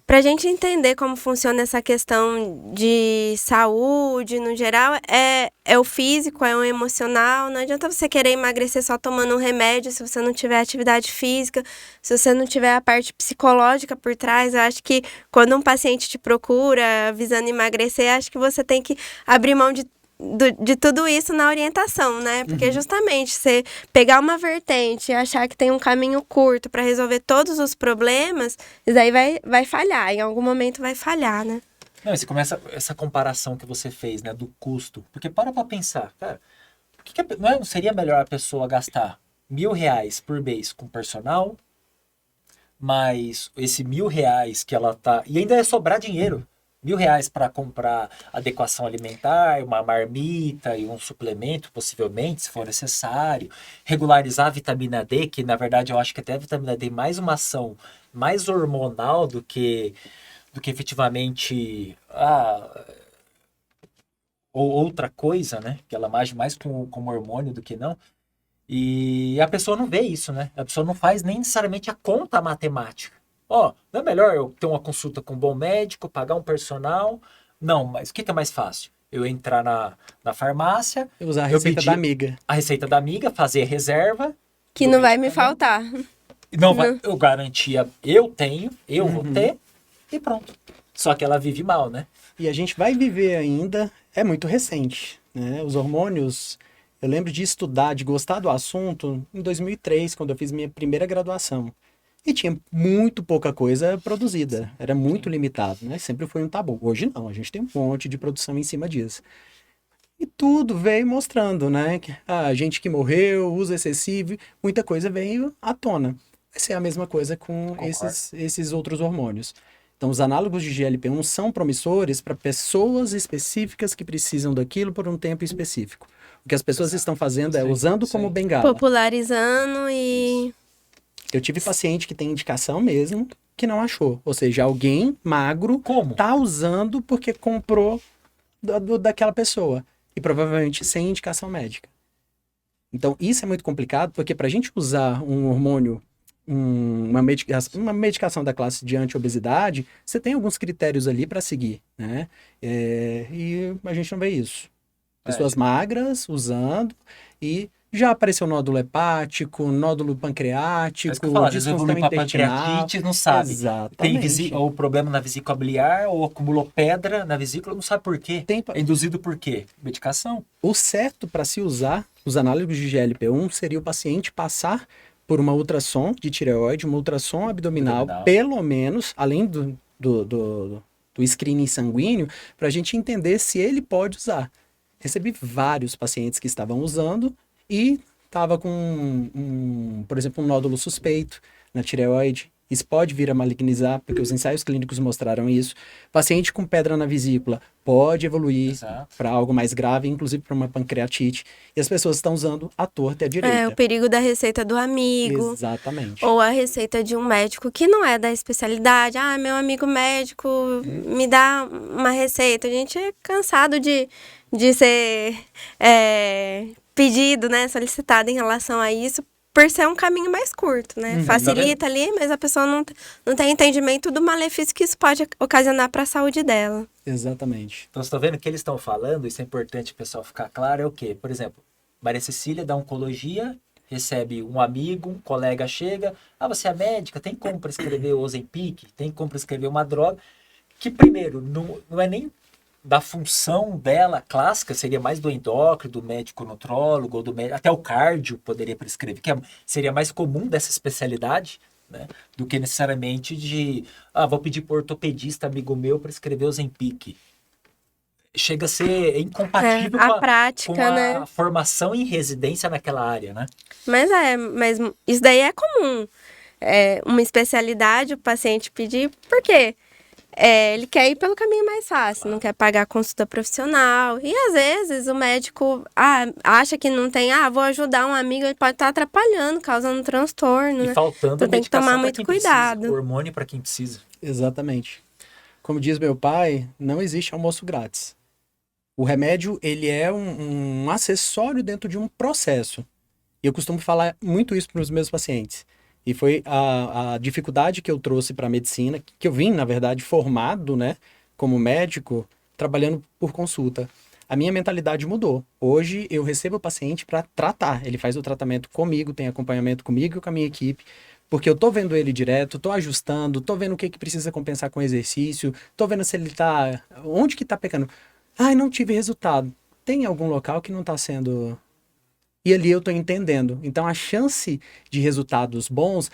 pra gente entender como funciona essa questão de saúde, no geral, é o físico, é o emocional. Não adianta você querer emagrecer só tomando um remédio se você não tiver atividade física, se você não tiver a parte psicológica por trás. Eu acho que quando um paciente te procura visando emagrecer, acho que você tem que abrir mão de tudo isso na orientação, né? Porque justamente você pegar uma vertente e achar que tem um caminho curto para resolver todos os problemas, isso aí vai falhar, em algum momento vai falhar, né? Não, você começa essa comparação que você fez, né, do custo. Porque para pensar, cara, não seria melhor a pessoa gastar R$ 1.000 por mês com personal, mas esse R$ 1.000 que ela tá... E ainda é sobrar dinheiro. R$ 1.000 para comprar adequação alimentar, uma marmita e um suplemento, possivelmente, se for necessário. Regularizar a vitamina D, que na verdade eu acho que até a vitamina D é mais uma ação mais hormonal do que efetivamente ou outra coisa, né? Que ela age mais como hormônio do que não. E a pessoa não vê isso, né? A pessoa não faz nem necessariamente a conta matemática. Não é melhor eu ter uma consulta com um bom médico, pagar um personal? Não, mas o que é mais fácil? Eu entrar na farmácia... Eu usar a receita da amiga. A receita da amiga, fazer a reserva... Que não vai me faltar. Não vai, eu garantia, eu tenho, eu vou ter, e pronto. Só que ela vive mal, né? E a gente vai viver ainda, é muito recente, né? Os hormônios, eu lembro de estudar, de gostar do assunto em 2003, quando eu fiz minha primeira graduação. E tinha muito pouca coisa produzida, era muito limitado, né? Sempre foi um tabu. Hoje não, a gente tem um monte de produção em cima disso. E tudo veio mostrando, né? Que a gente que morreu, uso excessivo, muita coisa veio à tona. Vai ser a mesma coisa com esses outros hormônios. Então, os análogos de GLP-1 são promissores para pessoas específicas que precisam daquilo por um tempo específico. O que as pessoas estão fazendo é usando como bengala. Popularizando e... Eu tive paciente que tem indicação mesmo, que não achou. Ou seja, alguém magro Como? tá usando porque comprou daquela pessoa. E provavelmente sem indicação médica. Então, isso é muito complicado, porque para a gente usar um hormônio, uma medicação da classe de anti-obesidade, você tem alguns critérios ali para seguir, né? E a gente não vê isso. Pessoas magras usando e já apareceu nódulo hepático, nódulo pancreático, disfunção para intestinal. pancreatite, não sabe. Exatamente. Tem ou problema na vesícula biliar, ou acumulou pedra na vesícula, não sabe por quê. É induzido por quê? Medicação. O certo para se usar os análogos de GLP-1 seria o paciente passar por uma ultrassom de tireoide, uma ultrassom abdominal, pelo menos, além do screening sanguíneo, para a gente entender se ele pode usar. Recebi vários pacientes que estavam usando e estava com, por exemplo, um nódulo suspeito na tireoide. Isso pode vir a malignizar, porque os ensaios clínicos mostraram isso. Paciente com pedra na vesícula pode evoluir para algo mais grave, inclusive para uma pancreatite. E as pessoas estão usando à torta e à direita. O perigo da receita do amigo. Exatamente. Ou a receita de um médico que não é da especialidade. Meu amigo médico me dá uma receita. A gente é cansado de ser pedido, né, solicitado em relação a isso, por ser um caminho mais curto, né? Facilita ali, mas a pessoa não tem entendimento do malefício que isso pode ocasionar para a saúde dela. Exatamente. Então, você está vendo o que eles estão falando? Isso é importante o pessoal ficar claro, é o quê? Por exemplo, Maria Cecília da oncologia, recebe um amigo, um colega chega, você é médica, tem como prescrever o Ozempic? Tem como prescrever uma droga? Que primeiro, não é nem da função dela clássica, seria mais do endócrino, do médico nutrólogo, ou até o cardio poderia prescrever, que seria mais comum dessa especialidade, né, do que necessariamente de, vou pedir para o ortopedista amigo meu prescrever o Ozempic. Chega a ser incompatível com a formação em residência naquela área, né? Mas isso daí é comum. Uma especialidade, o paciente pedir, por quê? Ele quer ir pelo caminho mais fácil, não quer pagar a consulta profissional. E às vezes o médico acha que não tem, vou ajudar um amigo, ele pode estar atrapalhando, causando transtorno, e né? faltando então tem que tomar muito cuidado. Precisa, hormônio para quem precisa. Exatamente. Como diz meu pai, não existe almoço grátis. O remédio, ele é um acessório dentro de um processo. E eu costumo falar muito isso para os meus pacientes. E foi a dificuldade que eu trouxe para a medicina, que eu vim, na verdade, formado, né, como médico, trabalhando por consulta. A minha mentalidade mudou. Hoje, eu recebo o paciente para tratar. Ele faz o tratamento comigo, tem acompanhamento comigo e com a minha equipe, porque eu tô vendo ele direto, tô ajustando, tô vendo o que precisa compensar com o exercício, tô vendo se ele tá... Onde que tá pecando? Não tive resultado. Tem algum local que não está sendo... E ali eu estou entendendo. Então, a chance de resultados bons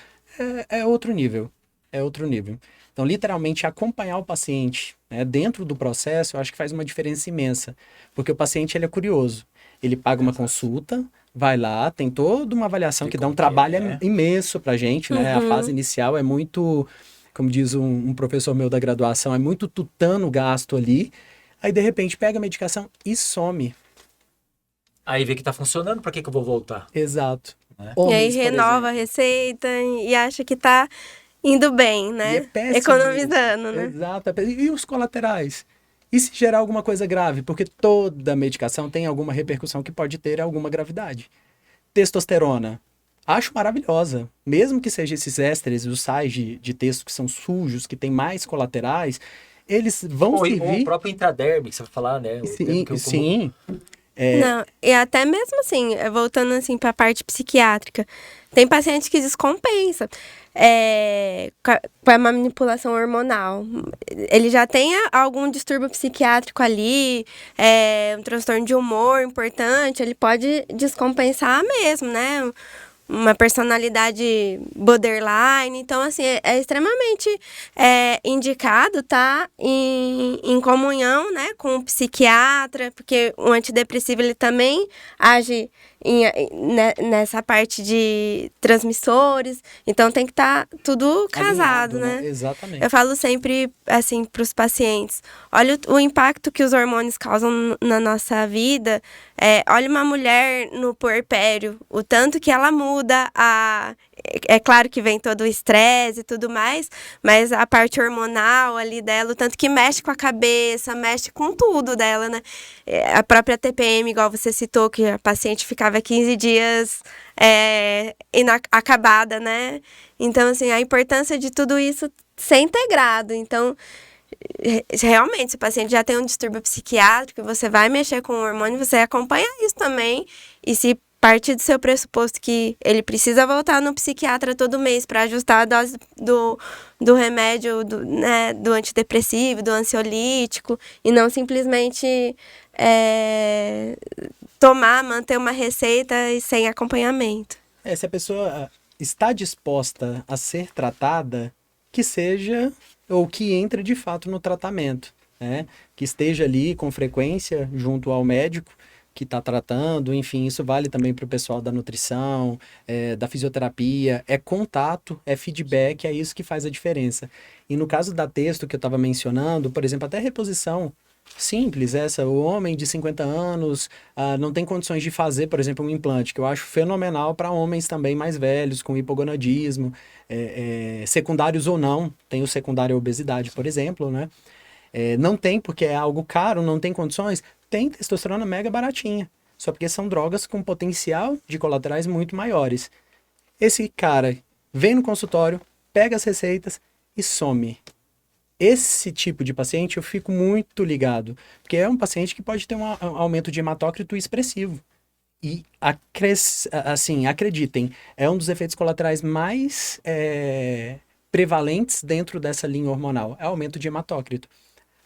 é outro nível. É outro nível. Então, literalmente, acompanhar o paciente, né, dentro do processo, eu acho que faz uma diferença imensa. Porque o paciente, ele é curioso. Ele paga uma consulta, vai lá, tem toda uma avaliação que dá um trabalho imenso pra gente, né? A fase inicial é muito, como diz um professor meu da graduação, é muito tutano o gasto ali. Aí, de repente, pega a medicação e some. Aí vê que tá funcionando, pra que eu vou voltar? Exato. Né? E aí renova a receita e acha que tá indo bem, né? E é péssimo economizando, isso. né? Exato. E os colaterais? E se gerar alguma coisa grave? Porque toda medicação tem alguma repercussão que pode ter alguma gravidade. Testosterona. Acho maravilhosa. Mesmo que seja esses ésteres, os sais de testo que são sujos, que tem mais colaterais, eles vão servir... Ou o próprio intraderme, que você vai falar, né? Sim. Não, e até mesmo assim, voltando assim para a parte psiquiátrica, tem paciente que descompensa com a manipulação hormonal. Ele já tem algum distúrbio psiquiátrico ali, um transtorno de humor importante, ele pode descompensar mesmo, né? Uma personalidade borderline. Então, assim, é extremamente indicado tá em comunhão, né, com o psiquiatra, porque o antidepressivo, ele também age nessa parte de transmissores. Então, tem que estar tudo casado, né? Exatamente. Eu falo sempre, assim, para os pacientes, olha o impacto que os hormônios causam na nossa vida. Olha uma mulher no puerpério, o tanto que ela muda é claro que vem todo o estresse e tudo mais, mas a parte hormonal ali dela, o tanto que mexe com a cabeça, mexe com tudo dela, né? A própria TPM, igual você citou, que a paciente ficava 15 dias acabada, né? Então, assim, a importância de tudo isso ser integrado. Então, realmente, se o paciente já tem um distúrbio psiquiátrico, você vai mexer com o hormônio, você acompanha isso também. E se partir do seu pressuposto que ele precisa voltar no psiquiatra todo mês para ajustar a dose do remédio, né, do antidepressivo, do ansiolítico, e não simplesmente manter uma receita e sem acompanhamento. Se a pessoa está disposta a ser tratada, que seja ou que entre de fato no tratamento, né? Que esteja ali com frequência junto ao médico que está tratando, enfim, isso vale também para o pessoal da nutrição, da fisioterapia, é contato, é feedback, é isso que faz a diferença. E no caso da texto que eu estava mencionando, por exemplo, até reposição simples, o homem de 50 anos não tem condições de fazer, por exemplo, um implante, que eu acho fenomenal para homens também mais velhos, com hipogonadismo, secundários ou não, tem o secundário à obesidade, por exemplo, né? Não tem porque é algo caro, não tem condições, tem testosterona mega baratinha, só porque são drogas com potencial de colaterais muito maiores. Esse cara vem no consultório, pega as receitas e some. Esse tipo de paciente eu fico muito ligado, porque é um paciente que pode ter um aumento de hematócrito expressivo. E, assim, acreditem, é um dos efeitos colaterais mais prevalentes dentro dessa linha hormonal, é o aumento de hematócrito.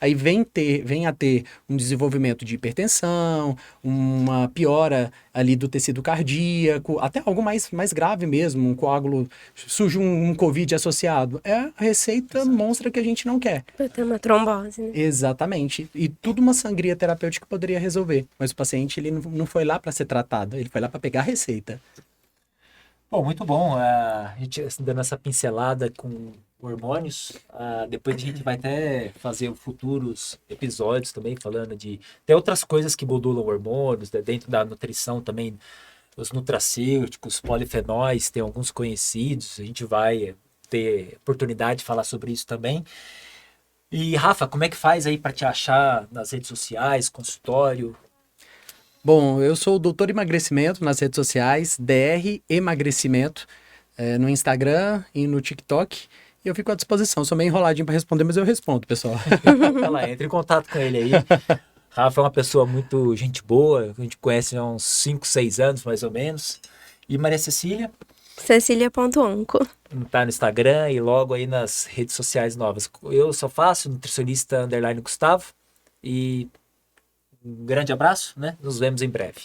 Aí vem a ter um desenvolvimento de hipertensão, uma piora ali do tecido cardíaco, até algo mais grave mesmo, um coágulo, surge um COVID associado. É a receita monstra que a gente não quer. Pra ter uma trombose, né? Exatamente. E tudo uma sangria terapêutica poderia resolver. Mas o paciente ele não foi lá para ser tratado, ele foi lá para pegar a receita. Bom, muito bom. A gente dando essa pincelada com hormônios. Depois a gente vai até fazer futuros episódios também falando de... Tem outras coisas que modulam hormônios, né? Dentro da nutrição também, os nutracêuticos, polifenóis, tem alguns conhecidos. A gente vai ter oportunidade de falar sobre isso também. E, Rafa, como é que faz aí para te achar nas redes sociais, consultório? Bom, eu sou o Doutor Emagrecimento nas redes sociais, DR Emagrecimento, no Instagram e no TikTok. E eu fico à disposição. Sou meio enroladinho para responder, mas eu respondo, pessoal. Ela entra em contato com ele aí. Rafa é uma pessoa muito gente boa, a gente conhece há uns 5, 6 anos, mais ou menos. E Maria Cecília? Cecilia.onco. Tá no Instagram e logo aí nas redes sociais novas. Eu só faço nutricionista _Gustavo. E um grande abraço, né? Nos vemos em breve.